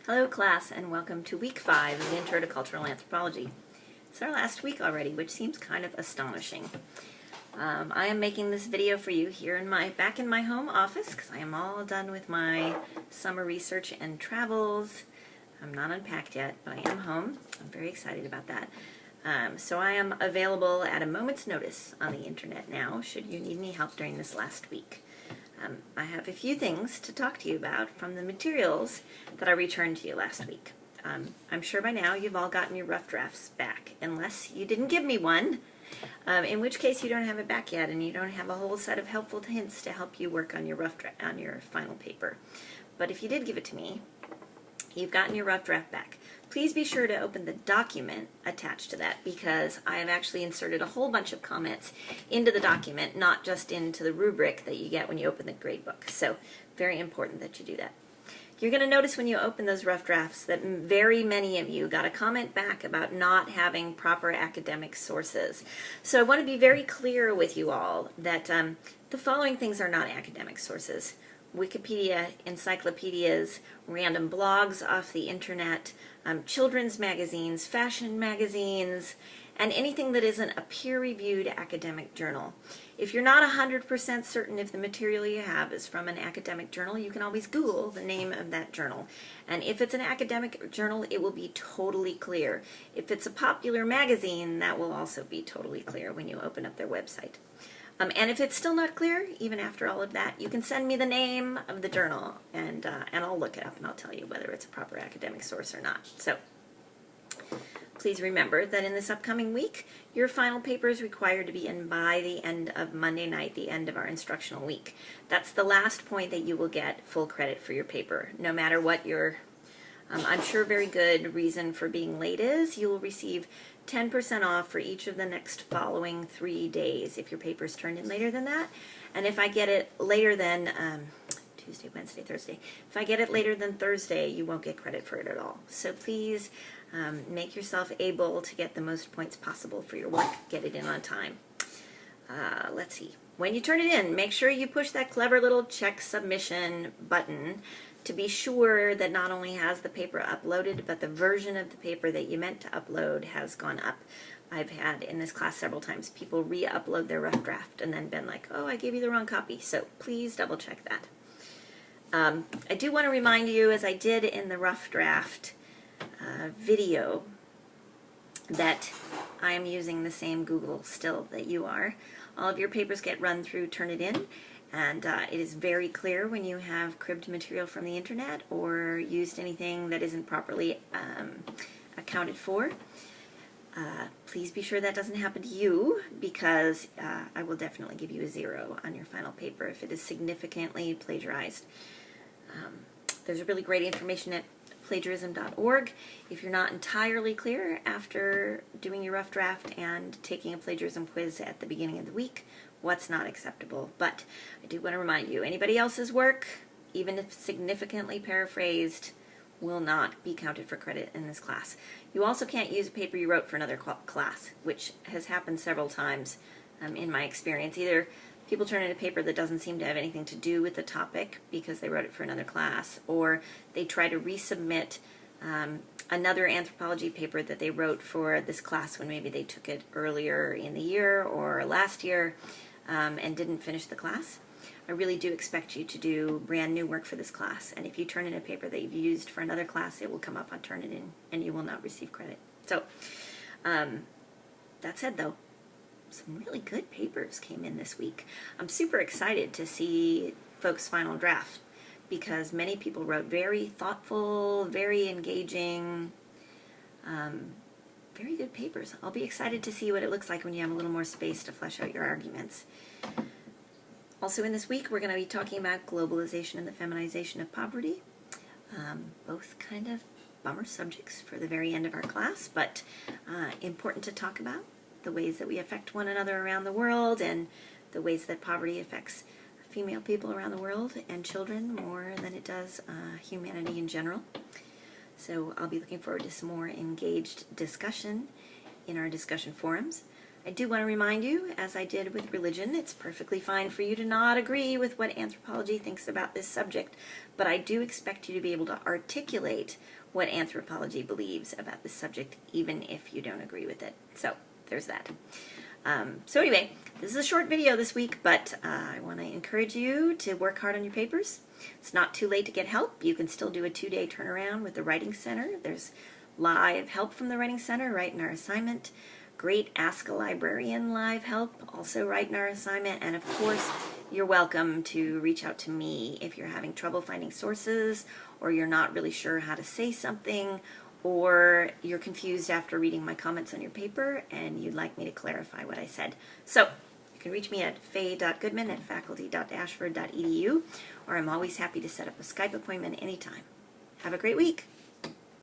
Hello class, and welcome to week 5 of the Intro to Cultural Anthropology. It's our last week already, which seems kind of astonishing. I am making this video for you here back in my home office because I am all done with my summer research and travels. I'm not unpacked yet, but I am home. I'm very excited about that. So I am available at a moment's notice on the internet now, should you need any help during this last week. I have a few things to talk to you about from the materials that I returned to you last week. I'm sure by now you've all gotten your rough drafts back, unless you didn't give me one, in which case you don't have it back yet and you don't have a whole set of helpful hints to help you work on your on your final paper. But if you did give it to me, you've gotten your rough draft back. Please be sure to open the document attached to that, because I have actually inserted a whole bunch of comments into the document, not just into the rubric that you get when you open the gradebook. So very important that you do that. You're going to notice when you open those rough drafts that very many of you got a comment back about not having proper academic sources. So I want to be very clear with you all that the following things are not academic sources: Wikipedia, encyclopedias, random blogs off the internet, children's magazines, fashion magazines, and anything that isn't a peer-reviewed academic journal. If you're not 100% certain if the material you have is from an academic journal, you can always Google the name of that journal. And if it's an academic journal, it will be totally clear. If it's a popular magazine, that will also be totally clear when you open up their website. And if it's still not clear, even after all of that, you can send me the name of the journal, and I'll look it up and I'll tell you whether it's a proper academic source or not. So please remember that in this upcoming week, your final paper is required to be in by the end of Monday night, the end of our instructional week. That's the last point that you will get full credit for your paper, no matter what your I'm sure very good reason for being late is. You will receive 10% off for each of the next following 3 days if your paper is turned in later than that. And if I get it later than Tuesday, Wednesday, Thursday, if I get it later than Thursday, you won't get credit for it at all. So please make yourself able to get the most points possible for your work. Get it in on time. Let's see. When you turn it in, make sure you push that clever little check submission button to be sure that not only has the paper uploaded, but the version of the paper that you meant to upload has gone up. I've had in this class several times people re-upload their rough draft and then been like, oh, I gave you the wrong copy. So please double check that. I do want to remind you, as I did in the rough draft video, that I am using the same Google still that you are. All of your papers get run through Turnitin, and it is very clear when you have cribbed material from the internet or used anything that isn't properly accounted for. Please be sure that doesn't happen to you, because I will definitely give you a 0 on your final paper if it is significantly plagiarized. There's really great information at plagiarism.org. If you're not entirely clear after doing your rough draft and taking a plagiarism quiz at the beginning of the week, what's not acceptable. But I do want to remind you, anybody else's work, even if significantly paraphrased, will not be counted for credit in this class. You also can't use a paper you wrote for another class, which has happened several times in my experience. Either people turn in a paper that doesn't seem to have anything to do with the topic because they wrote it for another class, or they try to resubmit another anthropology paper that they wrote for this class when maybe they took it earlier in the year or last year and didn't finish the class. I really do expect you to do brand new work for this class, and if you turn in a paper that you've used for another class, it will come up on Turnitin and you will not receive credit. So that said, though, some really good papers came in this week. I'm super excited to see folks' final draft, because many people wrote very thoughtful, very engaging, very good papers. I'll be excited to see what it looks like when you have a little more space to flesh out your arguments. Also in this week, we're going to be talking about globalization and the feminization of poverty. Both kind of bummer subjects for the very end of our class, but important to talk about. The ways that we affect one another around the world, and the ways that poverty affects female people around the world and children more than it does humanity in general. So I'll be looking forward to some more engaged discussion in our discussion forums. I do want to remind you, as I did with religion, it's perfectly fine for you to not agree with what anthropology thinks about this subject, but I do expect you to be able to articulate what anthropology believes about this subject, even if you don't agree with it. So, there's that. So anyway, this is a short video this week, but I want to encourage you to work hard on your papers. It's not too late to get help. You can still do a 2-day turnaround with the Writing Center. There's live help from the Writing Center right in our assignment. Great Ask a Librarian live help, also right in our assignment. And of course, you're welcome to reach out to me if you're having trouble finding sources, or you're not really sure how to say something, or you're confused after reading my comments on your paper and you'd like me to clarify what I said. So you can reach me at faye.goodman@faculty.ashford.edu, or I'm always happy to set up a Skype appointment anytime. Have a great week.